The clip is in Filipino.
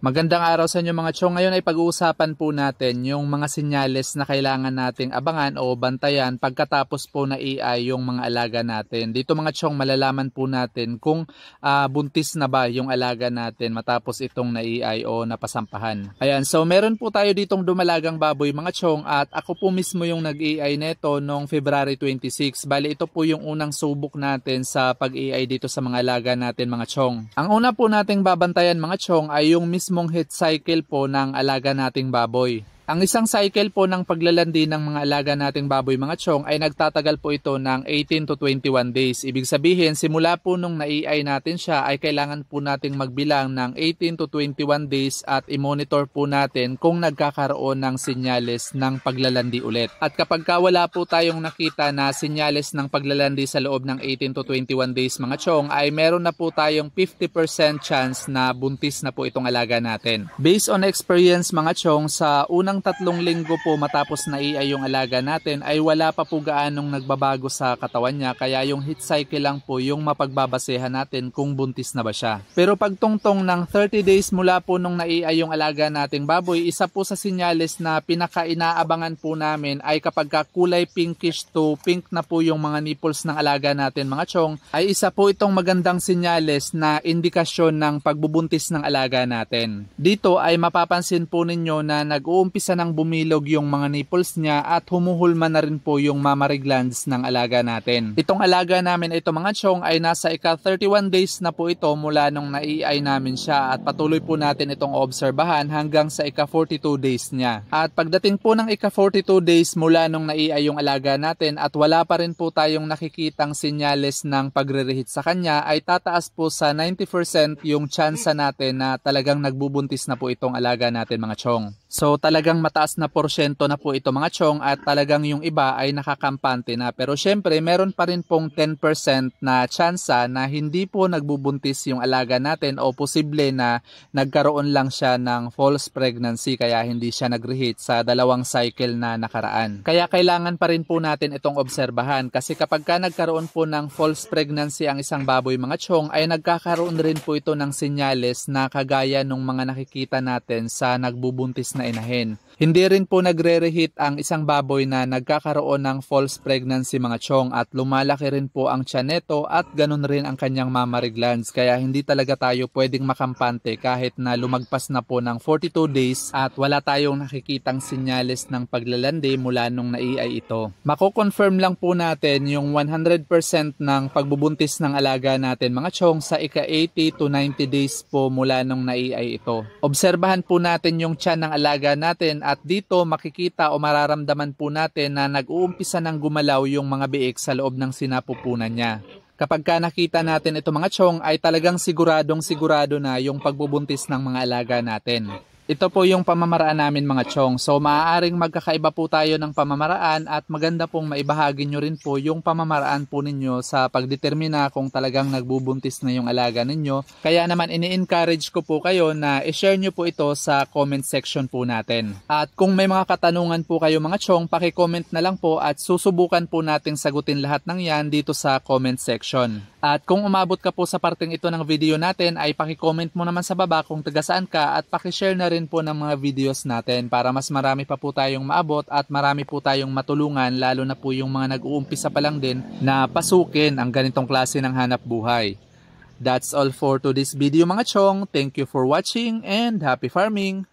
Magandang araw sa inyo mga chong. Ngayon ay pag-uusapan po natin yung mga senyales na kailangan nating abangan o bantayan pagkatapos po na i-ay yung mga alaga natin. Dito mga chong, malalaman po natin kung buntis na ba yung alaga natin matapos itong na-i-ay o napasampahan. Ayan, so meron po tayo ditong dumalagang baboy mga chong at ako po mismo yung nag-i-ay neto noong February 26. Bali ito po yung unang subok natin sa pag-i-ay dito sa mga alaga natin mga chong. Ang una po nating babantayan mga chong ay yung mismong heat cycle po ng alaga nating baboy. Ang isang cycle po ng paglalandi ng mga alaga nating baboy mga chong ay nagtatagal po ito ng 18 to 21 days. Ibig sabihin, simula po nung na-i-ay natin siya ay kailangan po nating magbilang ng 18 to 21 days at i-monitor po natin kung nagkakaroon ng senyales ng paglalandi ulit. At kapag wala po tayong nakita na senyales ng paglalandi sa loob ng 18 to 21 days mga chong, ay meron na po tayong 50% chance na buntis na po itong alaga natin. Based on experience mga chong, sa unang 3 linggo po matapos na i-ay yung alaga natin ay wala pa po gaanong nagbabago sa katawan niya, kaya yung heat cycle lang po yung mapagbabasehan natin kung buntis na ba siya. Pero pagtungtong ng 30 days mula po nung na-i-ay yung alaga nating baboy, isa po sa senyales na pinaka-inaabangan po namin ay kapag kulay pinkish to pink na po yung mga nipples ng alaga natin mga chong, ay isa po itong magandang senyales na indikasyon ng pagbubuntis ng alaga natin. Dito ay mapapansin po ninyo na nag-uumpisa nang bumilog yung mga nipples niya at humuhulma na rin po yung mammary glands ng alaga natin. Itong alaga namin ito mga chong ay nasa ika-31 days na po ito mula nung na-i-ay namin siya at patuloy po natin itong obserbahan hanggang sa ika-42 days niya. At pagdating po ng ika-42 days mula nung na-i-ay yung alaga natin at wala pa rin po tayong nakikitang senyales ng pagre-rehit sa kanya, ay tataas po sa 90% yung tsansa natin na talagang nagbubuntis na po itong alaga natin mga chong. So talagang mataas na porsyento na po ito mga chong at talagang yung iba ay nakakampante na. Pero syempre meron pa rin pong 10% na tsansa na hindi po nagbubuntis yung alaga natin o posible na nagkaroon lang siya ng false pregnancy kaya hindi siya nag-reheat sa 2 cycle na nakaraan. Kaya kailangan pa rin po natin itong obserbahan kasi kapag ka nagkaroon po ng false pregnancy ang isang baboy mga chong, ay nagkakaroon rin po ito ng senyales na kagaya nung mga nakikita natin sa nagbubuntis na inahin. Hindi rin po nagre-reheat ang isang baboy na nagkakaroon ng false pregnancy mga chong at lumalaki rin po ang tiyan nito at ganun rin ang kanyang mammary glands, kaya hindi talaga tayo pwedeng makampante kahit na lumagpas na po ng 42 days at wala tayong nakikitang senyales ng paglalandi mula nung na-i-ay ito. Mako-confirm lang po natin yung 100% ng pagbubuntis ng alaga natin mga chong sa ika-80 to 90 days po mula nung na-i-ay ito. Obserbahan po natin yung tiyan ng alaga natin at dito makikita o mararamdaman po natin na nag-uumpisa ng gumalaw yung mga biik sa loob ng sinapupunan niya. Kapag ka nakita natin ito mga chong ay talagang sigurado na yung pagbubuntis ng mga alaga natin. Ito po yung pamamaraan namin mga chong. So maaaring magkakaiba po tayo ng pamamaraan at maganda pong maibahagi nyo rin po yung pamamaraan po ninyo sa pagdetermina kung talagang nagbubuntis na yung alaga ninyo. Kaya naman ini-encourage ko po kayo na i-share nyo po ito sa comment section po natin. At kung may mga katanungan po kayo mga chong, paki-comment na lang po at susubukan po nating sagutin lahat ng yan dito sa comment section. At kung umabot ka po sa parteng ito ng video natin ay paki-comment mo naman sa baba kung taga saan ka at paki-share na rin po ng mga videos natin para mas marami pa po tayong maabot at marami po tayong matulungan, lalo na po yung mga nag-uumpisa pa lang din na pasukin ang ganitong klase ng hanap buhay. That's all for today's video mga chong. Thank you for watching and happy farming!